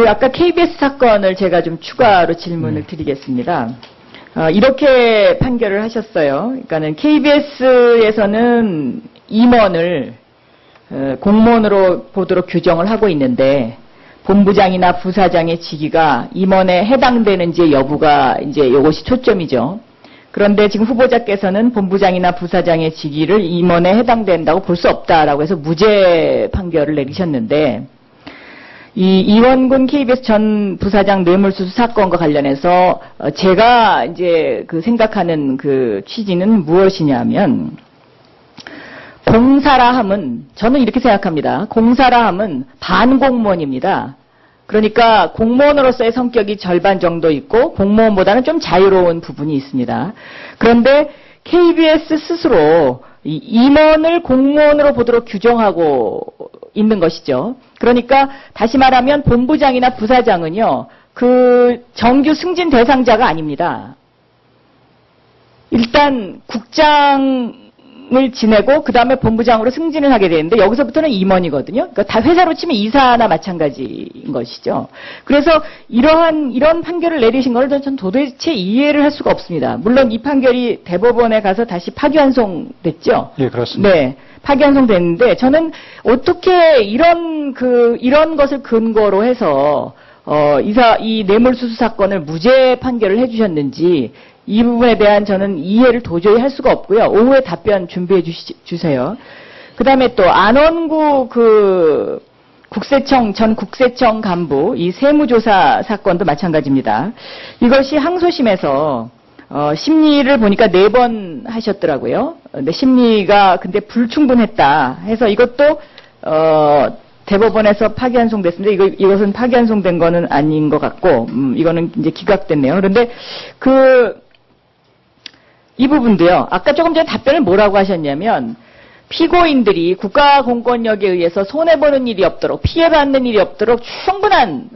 아까 KBS 사건을 제가 좀 추가로 질문을 드리겠습니다. 이렇게 판결을 하셨어요. 그러니까는 KBS에서는 임원을 공무원으로 보도록 규정을 하고 있는데 본부장이나 부사장의 직위가 임원에 해당되는지 여부가 이제 이것이 초점이죠. 그런데 지금 후보자께서는 본부장이나 부사장의 직위를 임원에 해당된다고 볼 수 없다라고 해서 무죄 판결을 내리셨는데 이 이원군 KBS 전 부사장 뇌물수수 사건과 관련해서 제가 이제 생각하는 취지는 무엇이냐면 공사라 함은 저는 이렇게 생각합니다. 공사라 함은 반공무원입니다. 그러니까 공무원으로서의 성격이 절반 정도 있고 공무원보다는 좀 자유로운 부분이 있습니다. 그런데 KBS 스스로 이 임원을 공무원으로 보도록 규정하고 있는 것이죠. 그러니까 다시 말하면 본부장이나 부사장은요. 정규 승진 대상자가 아닙니다. 일단 국장을 지내고 그 다음에 본부장으로 승진을 하게 되는데 여기서부터는 임원이거든요. 그러니까 다 회사로 치면 이사나 마찬가지인 것이죠. 그래서 이런 판결을 내리신 걸 저는 도대체 이해를 할 수가 없습니다. 물론 이 판결이 대법원에 가서 다시 파기환송됐죠. 예, 그렇습니다. 네. 파기환송됐는데 저는 어떻게 이런 것을 근거로 해서 이 뇌물수수 사건을 무죄 판결을 해주셨는지 이 부분에 대한 저는 이해를 도저히 할 수가 없고요. 오후에 답변 준비해 주세요. 그 다음에 또 안원구 전 국세청 간부 이 세무조사 사건도 마찬가지입니다. 이것이 항소심에서 심리를 보니까 4번 하셨더라고요. 근데 심리가 근데 불충분했다 해서 이것도 대법원에서 파기환송됐습니다. 이것은 파기환송된 거는 아닌 것 같고 이거는 이제 기각됐네요. 그런데 이 부분도요. 아까 조금 전에 답변을 뭐라고 하셨냐면 피고인들이 국가 공권력에 의해서 손해보는 일이 없도록 피해받는 일이 없도록 충분한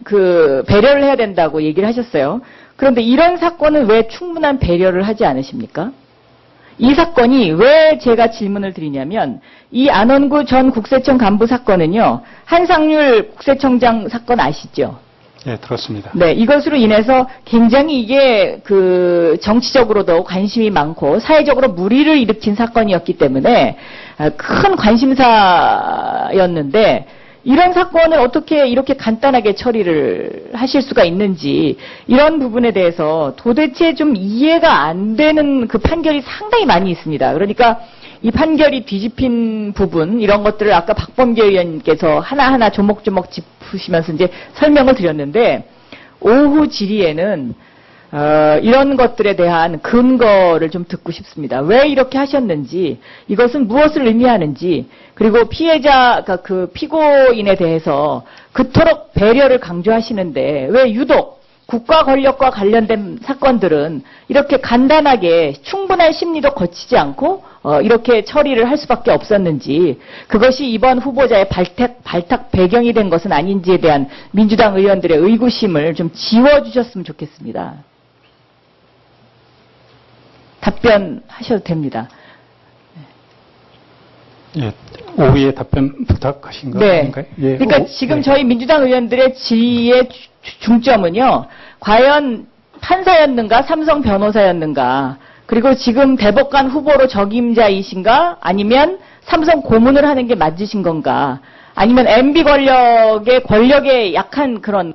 배려를 해야 된다고 얘기를 하셨어요. 그런데 이런 사건은 왜 충분한 배려를 하지 않으십니까? 이 사건이 왜 제가 질문을 드리냐면 이 안원구 전 국세청 간부 사건은요. 한상률 국세청장 사건 아시죠? 예, 들었습니다. 네, 이것으로 인해서 굉장히 이게 정치적으로도 관심이 많고 사회적으로 물의를 일으킨 사건이었기 때문에 큰 관심사였는데 이런 사건을 어떻게 이렇게 간단하게 처리를 하실 수가 있는지 이런 부분에 대해서 도대체 좀 이해가 안 되는 판결이 상당히 많이 있습니다. 그러니까 이 판결이 뒤집힌 부분 이런 것들을 아까 박범계 의원님께서 하나하나 조목조목 짚으시면서 이제 설명을 드렸는데 오후 질의에는 이런 것들에 대한 근거를 좀 듣고 싶습니다. 왜 이렇게 하셨는지, 이것은 무엇을 의미하는지, 그리고 피해자가 피고인에 대해서 그토록 배려를 강조하시는데 왜 유독 국가 권력과 관련된 사건들은 이렇게 간단하게 충분한 심리도 거치지 않고 이렇게 처리를 할 수밖에 없었는지, 그것이 이번 후보자의 발탁 배경이 된 것은 아닌지에 대한 민주당 의원들의 의구심을 좀 지워주셨으면 좋겠습니다. 답변하셔도 됩니다. 예, 오후에 답변 부탁하신 거 아닌가요? 네. 그러니까 지금 저희 민주당 의원들의 질의의 중점은요. 과연 판사였는가 삼성 변호사였는가, 그리고 지금 대법관 후보로 적임자이신가, 아니면 삼성 고문을 하는 게 맞으신 건가, 아니면 MB 권력의 약한 그런